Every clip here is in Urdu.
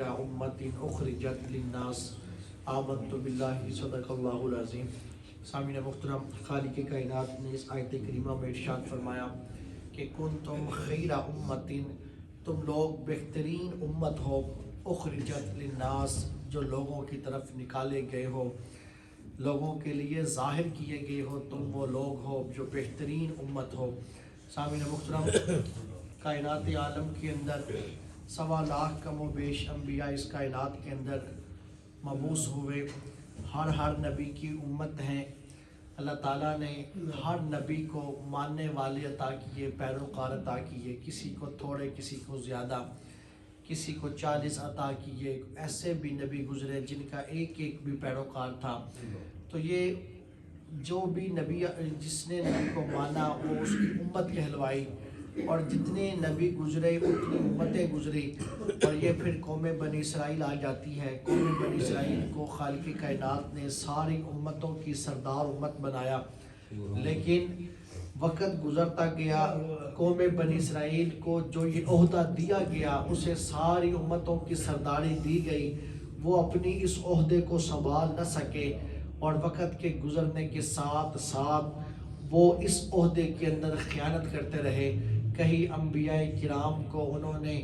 امت اخرجت للناس آمنت باللہ صدق اللہ العظیم۔ سامعین محترم، خالق کائنات نے اس آیت کریمہ میں ارشاد فرمایا کہ کنتم خیر امت، تم لوگ بہترین امت ہو، اخرجت للناس، جو لوگوں کی طرف نکالے گئے ہو، لوگوں کے لیے ظاہر کیے گئے ہو، تم وہ لوگ ہو جو بہترین امت ہو۔ سامعین محترم، کائنات عالم کے اندر 1.25 لاکھ کم و بیش انبیاء اس کائنات کے اندر مبعوث ہوئے، ہر نبی کی امت ہیں۔ اللہ تعالیٰ نے ہر نبی کو ماننے والے عطا کیے، پیروکار عطا کیے، کسی کو تھوڑے، کسی کو زیادہ، کسی کو 40 عطا کیے۔ ایسے بھی نبی گزرے جن کا ایک بھی پیروکار تھا۔ تو یہ جو بھی نبی، جس نے نبی کو مانا وہ اس کی امت کہلوائی، اور جتنے نبی گزرے اتنی امتیں گزری، اور یہ پھر قوم بنی اسرائیل آ جاتی ہے۔ قوم بنی اسرائیل کو خالق کائنات نے ساری امتوں کی سردار امت بنایا، لیکن وقت گزرتا گیا، قوم بنی اسرائیل کو جو یہ عہدہ دیا گیا، اسے ساری امتوں کی سرداری دی گئی، وہ اپنی اس عہدے کو سنبھال نہ سکے، اور وقت کے گزرنے کے ساتھ ساتھ وہ اس عہدے کے اندر خیانت کرتے رہے۔ کہیں انبیاء کرام کو انہوں نے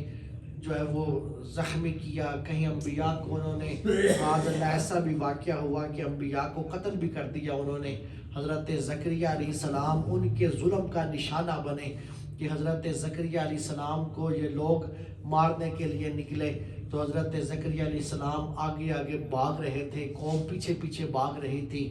جو ہے وہ زخمی کیا، کہیں انبیاء کو انہوں نے ایسا بھی واقعہ ہوا کہ انبیاء کو قتل بھی کر دیا انہوں نے۔ حضرت زکریا علیہ السلام ان کے ظلم کا نشانہ بنے کہ حضرت زکریا علیہ السلام کو یہ لوگ مارنے کے لیے نکلے، تو حضرت زکریا علیہ السلام آگے آگے بھاگ رہے تھے، قوم پیچھے پیچھے بھاگ رہی تھی۔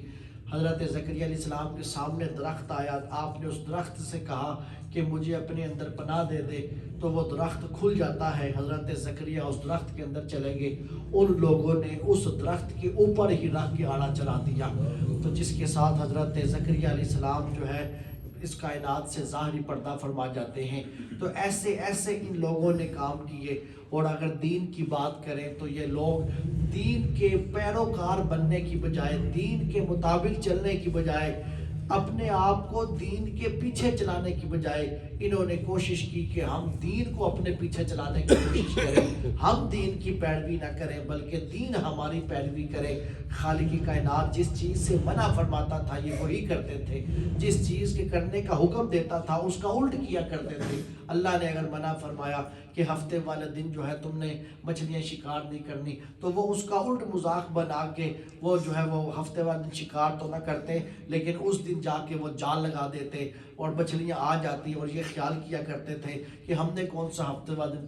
حضرت زکریا علیہ السلام کے سامنے درخت آیا، آپ نے اس درخت سے کہا کہ مجھے اپنے اندر پناہ دے دے، تو وہ درخت کھل جاتا ہے۔ حضرت زکریا اس درخت کے اندر چلیں گے، ان لوگوں نے اس درخت کے اوپر ہی رکھ کے آڑا چلا دیا، تو جس کے ساتھ حضرت زکریا علیہ السلام جو ہے اس کائنات سے ظاہری پردہ فرما جاتے ہیں۔ تو ایسے ایسے ان لوگوں نے کام کیے، اور اگر دین کی بات کریں تو یہ لوگ دین کے پیروکار بننے کی بجائے، دین کے مطابق چلنے کی بجائے، اپنے آپ کو دین کے پیچھے چلانے کی بجائے، انہوں نے کوشش کی کہ ہم دین کو اپنے پیچھے چلانے کی کوشش کریں، ہم دین کی پیروی نہ کریں بلکہ دین ہماری پیروی کرے۔ خالق کائنات جس چیز سے منع فرماتا تھا یہ وہی کرتے تھے، جس چیز کے کرنے کا حکم دیتا تھا اس کا الٹ کیا کرتے تھے۔ اللہ نے اگر منع فرمایا کہ ہفتے والے دن جو ہے تم نے مچھلیاں شکار نہیں کرنی، تو وہ اس کا الٹ مذاق بنا کے وہ جو ہے وہ ہفتے والے دن شکار تو نہ کرتے، لیکن اس دن جا کے وہ جال لگا دیتے اور مچھلیاں آ جاتی، اور یہ خیال کیا کرتے تھے کہ ہم نے کون سا ہفتے والے دن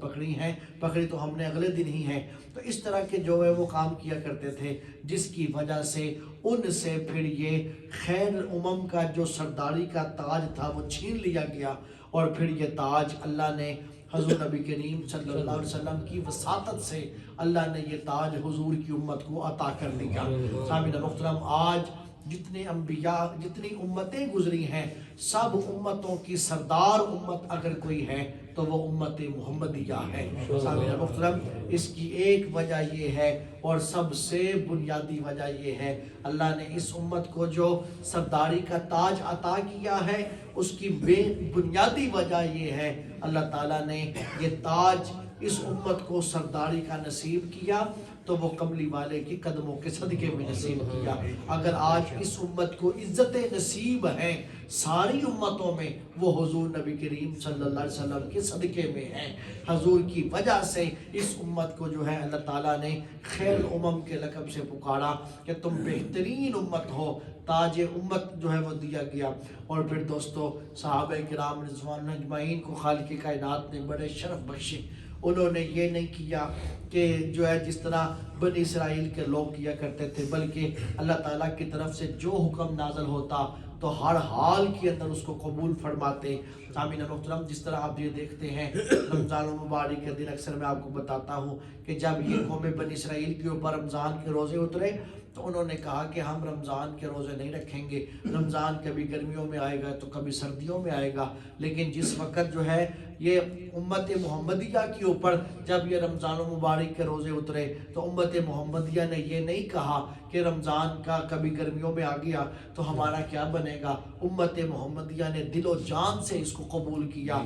پکڑی تو ہم نے اگلے دن ہی ہے۔ تو اس طرح کے جو ہے وہ کام کیا کرتے تھے، جس کی وجہ سے ان سے پھر یہ خیر الامم کا جو سرداری کا تاج تھا وہ چھین لیا گیا، اور پھر یہ تاج اللہ نے حضور نبی کریم صلی اللہ علیہ وسلم کی وساطت سے اللہ نے یہ تاج حضور کی امت کو عطا کر دیا۔ سامعین محترم، آج جتنے انبیاء، جتنی امتیں گزری ہیں، سب امتوں کی سردار امت اگر کوئی ہے تو وہ امت محمدیہ ہے۔ سامعین محترم، اس کی ایک وجہ یہ ہے، اور سب سے بنیادی وجہ یہ ہے، اللہ نے اس امت کو جو سرداری کا تاج عطا کیا ہے، اس کی بے بنیادی وجہ یہ ہے، اللہ تعالیٰ نے یہ تاج اس امت کو سرداری کا نصیب کیا تو وہ کملی والے کی قدموں کے صدقے میں نصیب کیا۔ اگر آج اس امت کو عزت نصیب ہے ساری امتوں میں، وہ حضور نبی کریم صلی اللہ علیہ وسلم کے صدقے میں ہے۔ حضور کی وجہ سے اس امت کو جو ہے اللہ تعالیٰ نے خیر الامم کے لقب سے پکارا کہ تم بہترین امت ہو، تاج امت جو ہے وہ دیا گیا۔ اور پھر دوستو، صحابہ کرام رضوان اجمعین کو خالق کائنات نے بڑے شرف بخشے۔ انہوں نے یہ نہیں کیا کہ جو ہے جس طرح بنی اسرائیل کے لوگ کیا کرتے تھے، بلکہ اللہ تعالیٰ کی طرف سے جو حکم نازل ہوتا تو ہر حال کے اندر اس کو قبول فرماتے۔ سامعین محترم، جس طرح آپ یہ دیکھتے ہیں رمضان المبارک کے دن، اکثر میں آپ کو بتاتا ہوں کہ جب یہ قوم بنی اسرائیل کے اوپر رمضان کے روزے اترے تو انہوں نے کہا کہ ہم رمضان کے روزے نہیں رکھیں گے، رمضان کبھی گرمیوں میں آئے گا تو کبھی سردیوں میں آئے گا، لیکن جس وقت جو ہے یہ امت محمدیہ کے اوپر جب یہ رمضان المبارک کے روزے اترے تو امت محمدیہ نے یہ نہیں کہا کہ رمضان کا کبھی گرمیوں میں آ گیا تو ہمارا کیا بنے گا. امت محمدیہ نے دل و جان سے اس کو قبول کیا.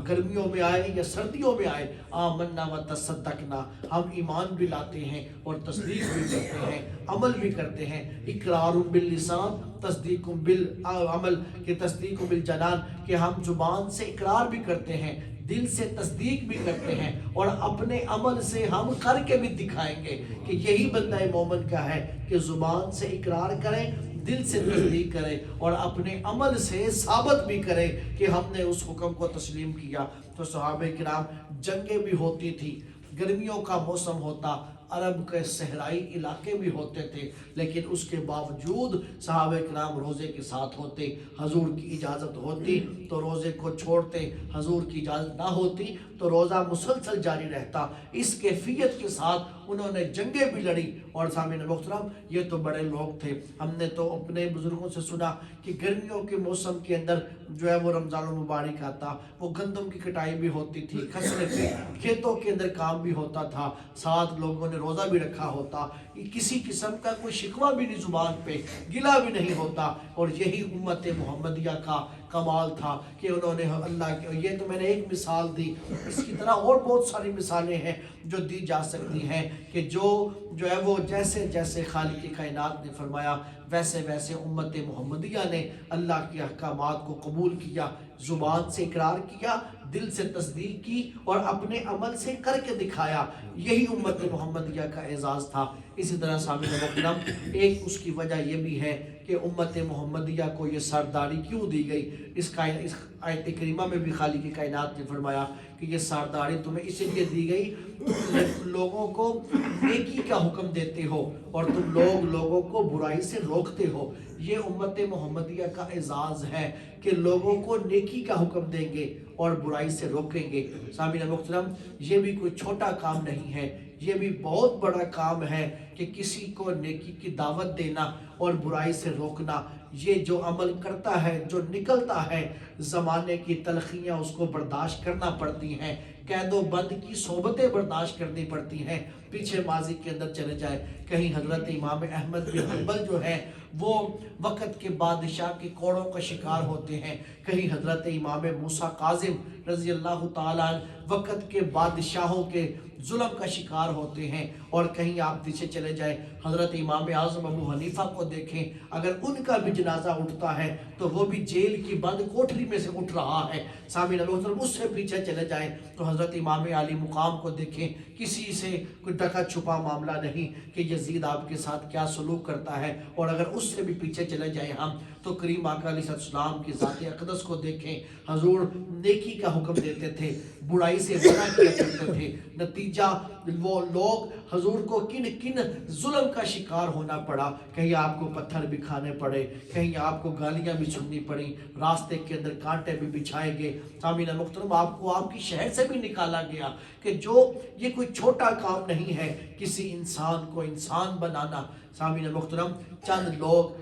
گرمیوں میں آئے یا سردیوں میں آئے، آمنا و تصدقنا، ہم ایمان بھی لاتے ہیں اور تصدیق بھی کرتے ہیں، عمل بھی کرتے ہیں. اقرار باللسان تصدیق بالعمل، کہ تصدیق بالجنان، کہ ہم زبان سے اقرار بھی کرتے ہیں، دل سے تصدیق بھی کرتے ہیں، اور اپنے عمل سے ہم کر کے بھی دکھائیں گے کہ یہی بندہ مومن کا ہے کہ زبان سے اقرار کریں، دل سے تصدیق کرے اور اپنے عمل سے ثابت بھی کرے کہ ہم نے اس حکم کو تسلیم کیا. تو صحابہ کرام جنگیں بھی ہوتی تھی، گرمیوں کا موسم ہوتا، عرب کے صحرائی علاقے بھی ہوتے تھے، لیکن اس کے باوجود صحابہ کرام روزے کے ساتھ ہوتے. حضور کی اجازت ہوتی تو روزے کو چھوڑتے، حضور کی اجازت نہ ہوتی تو روزہ مسلسل جاری رہتا. اس کیفیت کے ساتھ انہوں نے جنگیں بھی لڑی. اور سامعین محترم، یہ تو بڑے لوگ تھے. ہم نے تو اپنے بزرگوں سے سنا کہ گرمیوں کے موسم کے اندر جو ہے وہ رمضان المبارک آتا، وہ گندم کی کٹائی بھی ہوتی تھی، کھسنے پہ کھیتوں کے اندر کام بھی ہوتا تھا، ساتھ لوگوں نے روزہ بھی رکھا ہوتا. کسی قسم کا کوئی شکوہ بھی نہیں زبان پہ، گلہ بھی نہیں ہوتا. اور یہی امت محمدیہ کا کمال تھا کہ انہوں نے اللہ کے، یہ تو میں نے ایک مثال دی، اس کی طرح اور بہت ساری مثالیں ہیں جو دی جا سکتی ہیں کہ جو ہے وہ جیسے جیسے خالق کائنات نے فرمایا ویسے ویسے امت محمدیہ نے اللہ کے احکامات کو قبول کیا، زبان سے اقرار کیا، دل سے تصدیق کی اور اپنے عمل سے کر کے دکھایا. یہی امت محمدیہ کا اعزاز تھا. اسی طرح سامعین محترم، ایک اس کی وجہ یہ بھی ہے کہ امت محمدیہ کو یہ سرداری کیوں دی گئی. اس آیت کریمہ میں بھی خالق کائنات نے فرمایا کہ یہ سرداری تمہیں اس لیے دی گئی، تم لوگوں کو نیکی کا حکم دیتے ہو اور تم لوگوں کو برائی سے روکتے ہو. یہ امت محمدیہ کا اعزاز ہے کہ لوگوں کو نیکی کا حکم دیں گے اور برائی سے روکیں گے. سامعین محترم، یہ بھی کوئی چھوٹا کام نہیں ہے، یہ بھی بہت بڑا کام ہے کہ کسی کو نیکی کی دعوت دینا اور برائی سے روکنا. یہ جو عمل کرتا ہے، جو نکلتا ہے، زمانے کی تلخیاں اس کو برداشت کرنا پڑتی ہیں، قید و بند کی صحبتیں برداشت کرنی پڑتی ہیں. پیچھے ماضی کے اندر چلے جائے، کہیں حضرت امام احمد بن حنبل جو ہے وہ وقت کے بادشاہ کے کوڑوں کا شکار ہوتے ہیں، کہیں حضرت امام موسیٰ کاظم رضی اللہ تعالیٰ عنہ وقت کے بادشاہوں کے ظلم کا شکار ہوتے ہیں، اور کہیں آپ پیچھے چلے جائیں حضرت امام اعظم ابو حنیفہ کو دیکھیں، اگر ان کا بھی جنازہ اٹھتا ہے تو وہ بھی جیل کی بند کوٹری میں سے اٹھ رہا ہے. سامعین محترم، اس سے پیچھے چلے جائیں تو حضرت امام علی مقام کو دیکھیں، کسی سے کوئی ڈھکا چھپا معاملہ نہیں کہ یزید آپ کے ساتھ کیا سلوک کرتا ہے. اور اگر اس سے بھی پیچھے چلے جائیں ہم تو کریم آقا علیہ السلام کی ذات اقدس کو دیکھیں. حضور نیکی کا حکم دیتے تھے، برائی سے منع کیا کرتے تھے. نتیجہ وہ لوگ حضور کو کن کن ظلم کا شکار ہونا پڑا. کہیں آپ کو پتھر بھی کھانے پڑے، کہیں آپ کو گالیاں بھی سننی پڑی، راستے کے اندر کانٹے بھی بچھائے گئے. سامعین محترم، آپ کو آپ کی شہر سے بھی نکالا گیا کہ جو یہ کوئی چھوٹا کام نہیں ہے کسی انسان کو انسان بنانا. سامعین محترم، چند لوگ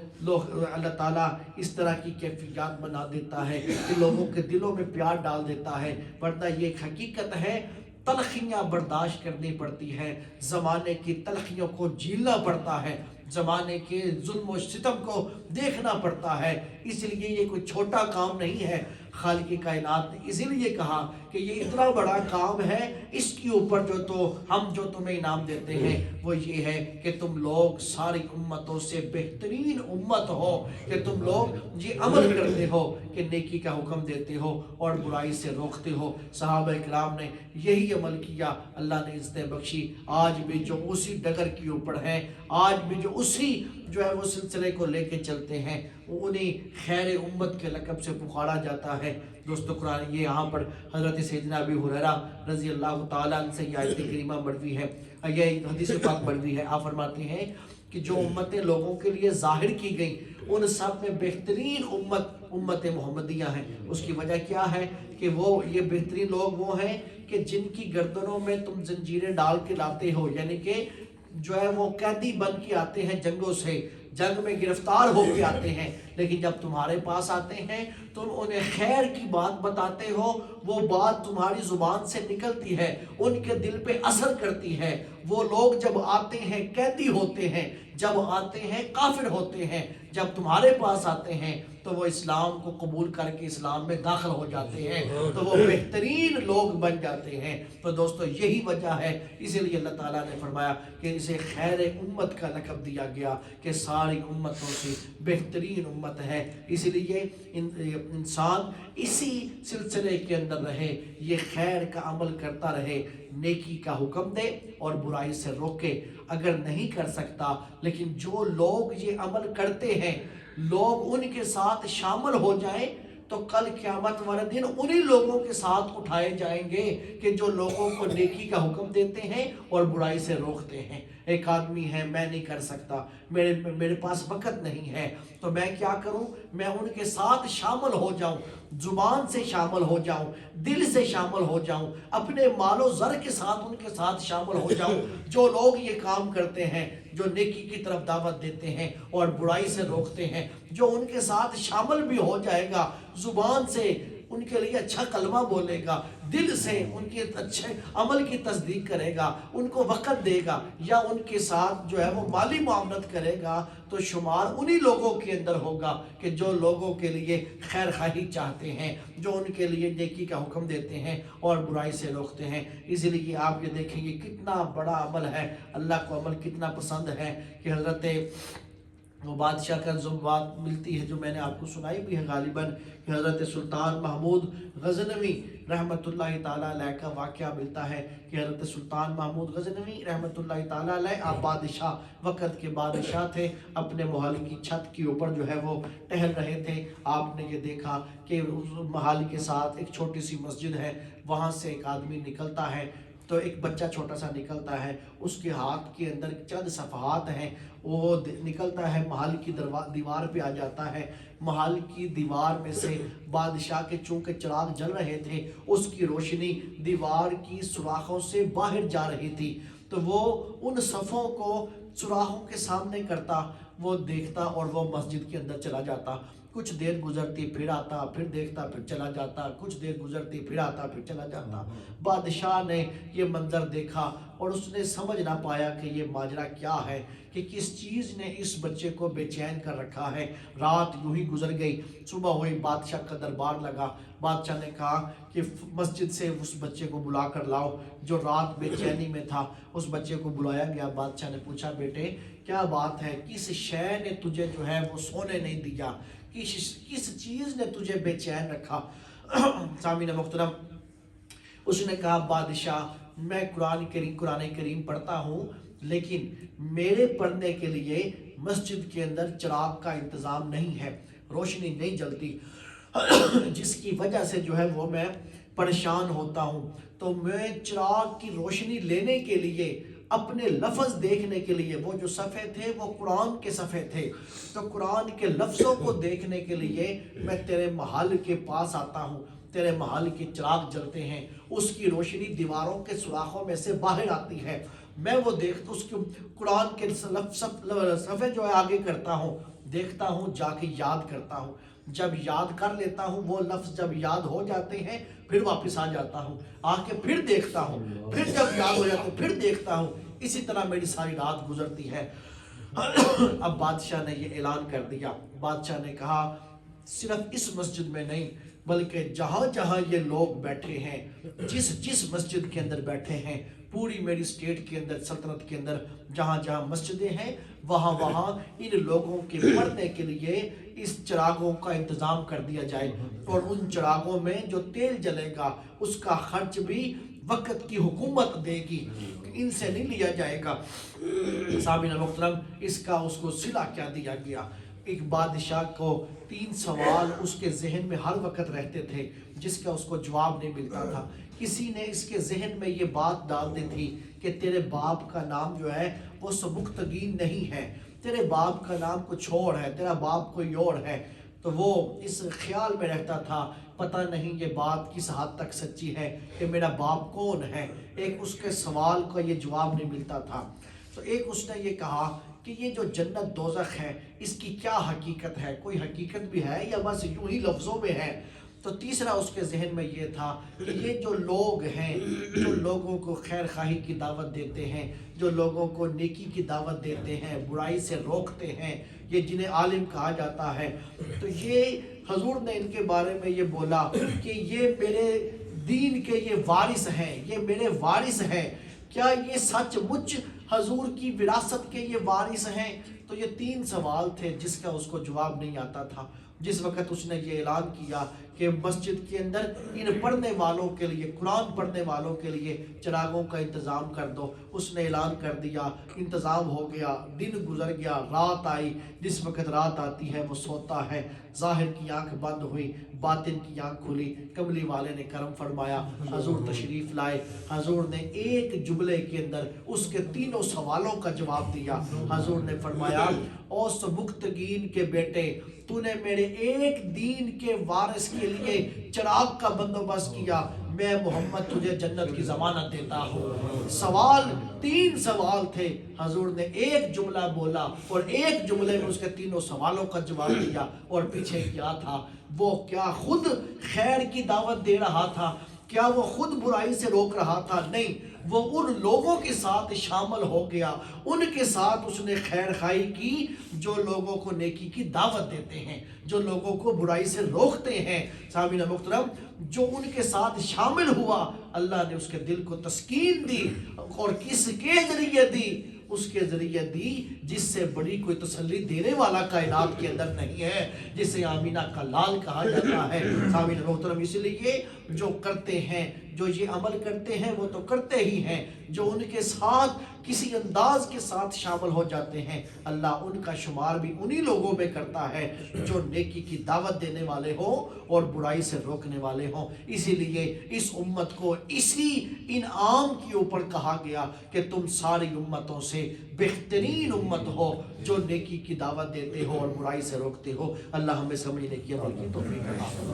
اللہ تعالیٰ اس طرح کی کیفیات بنا دیتا ہے کہ لوگوں کے دلوں میں پیار ڈال دیتا ہے، ورنہ یہ ایک حقیقت ہے. تلخیاں برداشت کرنی پڑتی ہیں، زمانے کی تلخیوں کو جھیلنا پڑتا ہے، زمانے کے ظلم و ستم کو دیکھنا پڑتا ہے. اس لیے یہ کوئی چھوٹا کام نہیں ہے. خالق کائنات نے اسی لیے کہا کہ یہ اتنا بڑا کام ہے، اس کے اوپر جو تمہیں انعام دیتے ہیں وہ یہ ہے کہ تم لوگ ساری امتوں سے بہترین امت ہو، کہ تم لوگ یہ عمل کرتے ہو کہ نیکی کا حکم دیتے ہو اور برائی سے روکتے ہو. صحابہ کرام نے یہی عمل کیا، اللہ نے عزتیں بخشی. آج بھی جو اسی ڈگر کے اوپر ہیں، آج بھی جو اسی جو ہے وہ سلسلے کو لے کے چلتے ہیں، انہیں خیر امت کے لقب سے پکارا جاتا ہے. دوستو قرآن یہ یہاں پر حضرت سیدنا ابی ہریرہ رضی اللہ تعالیٰ عنہ سے یہ آیت کریمہ مروی ہے، یہ حدیث پاک مروی ہے. آپ فرماتے ہیں کہ جو امتیں لوگوں کے لیے ظاہر کی گئیں ان سب میں بہترین امت محمدیہ ہیں. اس کی وجہ کیا ہے کہ وہ یہ بہترین لوگ وہ ہیں کہ جن کی گردنوں میں تم زنجیریں ڈال کے لاتے ہو، یعنی کہ جو ہے وہ قیدی بن کے آتے ہیں جنگوں سے، جنگ میں گرفتار ہو کے آتے ہیں، لیکن جب تمہارے پاس آتے ہیں تم انہیں خیر کی بات بتاتے ہو، وہ بات تمہاری زبان سے نکلتی ہے، ان کے دل پہ اثر کرتی ہے۔ وہ لوگ جب آتے ہیں قیدی ہوتے ہیں، جب آتے ہیں کافر ہوتے ہیں، جب تمہارے پاس آتے ہیں تو وہ اسلام کو قبول کر کے اسلام میں داخل ہو جاتے ہیں، تو وہ بہترین لوگ بن جاتے ہیں۔ تو دوستو یہی وجہ ہے، اسی لیے اللہ تعالیٰ نے فرمایا کہ اسے خیر امت کا لقب دیا گیا کہ ساری امتوں سے بہترین امت ہے۔ اسی لیے انسان اسی سلسلے کے اندر رہے، یہ خیر کا عمل کرتا رہے، نیکی کا حکم دے اور برائی سے روکے۔ اگر نہیں کر سکتا، لیکن جو لوگ یہ عمل کرتے ہیں لوگ ان کے ساتھ شامل ہو جائیں تو کل قیامت والے دن انہی لوگوں کے ساتھ اٹھائے جائیں گے کہ جو لوگوں کو نیکی کا حکم دیتے ہیں اور برائی سے روکتے ہیں۔ ایک آدمی ہے، میں نہیں کر سکتا، میرے پاس وقت نہیں ہے، تو میں کیا کروں؟ میں ان کے ساتھ شامل ہو جاؤں، زبان سے شامل ہو جاؤں، دل سے شامل ہو جاؤں، اپنے مال و زر کے ساتھ ان کے ساتھ شامل ہو جاؤں۔ جو لوگ یہ کام کرتے ہیں، جو نیکی کی طرف دعوت دیتے ہیں اور برائی سے روکتے ہیں، جو ان کے ساتھ شامل بھی ہو جائے گا، زبان سے ان کے لیے اچھا کلمہ بولے گا، دل سے ان کے اچھے عمل کی تصدیق کرے گا، ان کو وقت دے گا، یا ان کے ساتھ جو ہے وہ مالی معاملت کرے گا، تو شمار انہی لوگوں کے اندر ہوگا کہ جو لوگوں کے لیے خیر خواہی چاہتے ہیں، جو ان کے لیے نیکی کا حکم دیتے ہیں اور برائی سے روکتے ہیں۔ اسی لیے آپ یہ دیکھیں گے کتنا بڑا عمل ہے، اللہ کو عمل کتنا پسند ہے کہ حضرت وہ بادشاہ کا جو بات ملتی ہے، جو میں نے آپ کو سنائی بھی ہے غالباً، کہ حضرت سلطان محمود غزنوی رحمۃ اللہ تعالیٰ علیہ کا واقعہ ملتا ہے کہ حضرت سلطان محمود غزنوی رحمۃ اللہ تعالیٰ علیہ آپ بادشاہ، وقت کے بادشاہ تھے، اپنے محل کی چھت کے اوپر جو ہے وہ ٹہل رہے تھے۔ آپ نے یہ دیکھا کہ محل کے ساتھ ایک چھوٹی سی مسجد ہے، وہاں سے ایک آدمی نکلتا ہے، تو ایک بچہ چھوٹا سا نکلتا ہے، اس کے ہاتھ کے اندر چند صفحات ہیں، وہ نکلتا ہے، محل کی دیوار پہ آ جاتا ہے۔ محل کی دیوار میں سے بادشاہ کے چونکہ چراغ جل رہے تھے، اس کی روشنی دیوار کی سوراخوں سے باہر جا رہی تھی، تو وہ ان صفوں کو سوراخوں کے سامنے کرتا، وہ دیکھتا اور وہ مسجد کے اندر چلا جاتا۔ کچھ دیر گزرتی پھر آتا، پھر دیکھتا پھر چلا جاتا، کچھ دیر گزرتی پھر آتا پھر چلا جاتا۔ بادشاہ نے یہ منظر دیکھا اور اس نے سمجھ نہ پایا کہ یہ ماجرا کیا ہے، کہ کس چیز نے اس بچے کو بے چین کر رکھا ہے۔ رات یوں ہی گزر گئی، صبح ہوئی، بادشاہ کا دربار لگا۔ بادشاہ نے کہا کہ مسجد سے اس بچے کو بلا کر لاؤ جو رات بے چینی میں تھا۔ اس بچے کو بلایا گیا، بادشاہ نے پوچھا بیٹے کیا بات ہے، کس شے نے تجھے جو ہے وہ سونے نہیں دیا، کس چیز نے تجھے بے چین رکھا؟ سامعین محترم، اس نے کہا بادشاہ میں قرآن کریم پڑھتا ہوں، لیکن میرے پڑھنے کے لیے مسجد کے اندر چراغ کا انتظام نہیں ہے، روشنی نہیں جلتی، جس کی وجہ سے جو ہے وہ میں پریشان ہوتا ہوں۔ تو میں چراغ کی روشنی لینے کے لیے، اپنے لفظ دیکھنے کے لیے، وہ جو صفحے تھے وہ قرآن کے صفحے تھے، تو قرآن کے لفظوں کو دیکھنے کے لیے میں تیرے محل کے پاس آتا ہوں، تیرے محل کے چراغ جلتے ہیں، اس کی روشنی دیواروں کے سوراخوں میں سے باہر آتی ہے، میں وہ دیکھتا، اس کے قرآن کے صفحے جو ہے آگے کرتا ہوں، دیکھتا ہوں، جا کے یاد کرتا ہوں، جب یاد کر لیتا ہوں، وہ لفظ جب یاد ہو جاتے ہیں پھر واپس آ جاتا ہوں، آ کے پھر دیکھتا ہوں، پھر جب یاد ہو جاتے پھر دیکھتا ہوں، اسی طرح میری ساری رات گزرتی ہے۔ اب بادشاہ نے یہ اعلان کر دیا، بادشاہ نے کہا صرف اس مسجد میں نہیں بلکہ جہاں جہاں یہ لوگ بیٹھے ہیں، جس مسجد کے اندر بیٹھے ہیں، پوری میری اسٹیٹ کے اندر، سلطنت کے اندر جہاں جہاں مسجدیں ہیں، وہاں ان لوگوں کے پڑھنے کے لیے اس چراغوں کا انتظام کر دیا جائے، اور ان چراغوں میں جو تیل جلے گا اس کا خرچ بھی وقت کی حکومت دے گی، ان سے نہیں لیا جائے گا۔ سامعین محترم، اس کو صلہ کیا دیا گیا؟ ایک بادشاہ کو 3 سوال اس کے ذہن میں ہر وقت رہتے تھے، جس کا اس کو جواب نہیں ملتا تھا۔ کسی نے اس کے ذہن میں یہ بات ڈال دی تھی کہ تیرے باپ کا نام جو ہے وہ سبکتگین نہیں ہے، تیرے باپ کا نام کچھ اور ہے، تیرا باپ کوئی اور ہے۔ تو وہ اس خیال میں رہتا تھا پتہ نہیں یہ بات کس حد تک سچی ہے کہ میرا باپ کون ہے، ایک اس کے سوال کا یہ جواب نہیں ملتا تھا۔ تو ایک اس نے یہ کہا کہ یہ جو جنت دوزخ ہے اس کی کیا حقیقت ہے، کوئی حقیقت بھی ہے یا بس یوں ہی لفظوں میں ہے؟ تو تیسرا اس کے ذہن میں یہ تھا کہ یہ جو لوگ ہیں جو لوگوں کو خیر خواہی کی دعوت دیتے ہیں، جو لوگوں کو نیکی کی دعوت دیتے ہیں، برائی سے روکتے ہیں، یہ جنہیں عالم کہا جاتا ہے، تو یہ حضور نے ان کے بارے میں یہ بولا کہ یہ میرے دین کے یہ وارث ہیں، یہ میرے وارث ہیں۔ کیا یہ سچ مچ حضور کی وراثت کے یہ وارث ہیں؟ تو یہ 3 سوال تھے جس کا اس کو جواب نہیں آتا تھا۔ جس وقت اس نے یہ اعلان کیا کہ مسجد کے اندر ان پڑھنے والوں کے لیے، قرآن پڑھنے والوں کے لیے چراغوں کا انتظام کر دو، اس نے اعلان کر دیا، انتظام ہو گیا، دن گزر گیا، رات آئی۔ جس وقت رات آتی ہے وہ سوتا ہے، ظاہر کی آنکھ بند ہوئی، باطن کی آنکھ کھلی، کملی والے نے کرم فرمایا، حضور تشریف لائے۔ حضور نے ایک جملے کے اندر اس کے 3 سوالوں کا جواب دیا۔ حضور نے فرمایا، او سبکتگین کے بیٹے، تو نے میرے ایک دین کے وارث کے لیے چراغ کا بندوبست کیا، میں محمد تجھے جنت کی ضمانت دیتا ہوں۔ سوال 3 سوال تھے، حضور نے ایک جملہ بولا اور ایک جملے میں اس کے 3 سوالوں کا جواب دیا۔ اور پیچھے کیا تھا؟ وہ کیا خود خیر کی دعوت دے رہا تھا؟ کیا وہ خود برائی سے روک رہا تھا؟ نہیں، وہ ان لوگوں کے ساتھ شامل ہو گیا، ان کے ساتھ اس نے خیر خواہی کی جو لوگوں کو نیکی کی دعوت دیتے ہیں، جو لوگوں کو برائی سے روکتے ہیں۔ سامعین محترم، جو ان کے ساتھ شامل ہوا، اللہ نے اس کے دل کو تسکین دی، اور کس کے ذریعے دی؟ اس کے ذریعے دی جس سے بڑی کوئی تسلی دینے والا کائنات کے اندر نہیں ہے، جسے آمینہ کا لال کہا جاتا ہے۔ سامعین محترم، اس لیے جو کرتے ہیں، جو یہ عمل کرتے ہیں وہ تو کرتے ہی ہیں، جو ان کے ساتھ کسی انداز کے ساتھ شامل ہو جاتے ہیں، اللہ ان کا شمار بھی انہی لوگوں میں کرتا ہے جو نیکی کی دعوت دینے والے ہوں اور برائی سے روکنے والے ہوں۔ اسی لیے اس امت کو اسی انعام کے اوپر کہا گیا کہ تم ساری امتوں سے بہترین امت ہو جو نیکی کی دعوت دیتے ہو اور برائی سے روکتے ہو۔ اللہ ہمیں سمجھنے کی عمل کی توفیق عطا فرمائے۔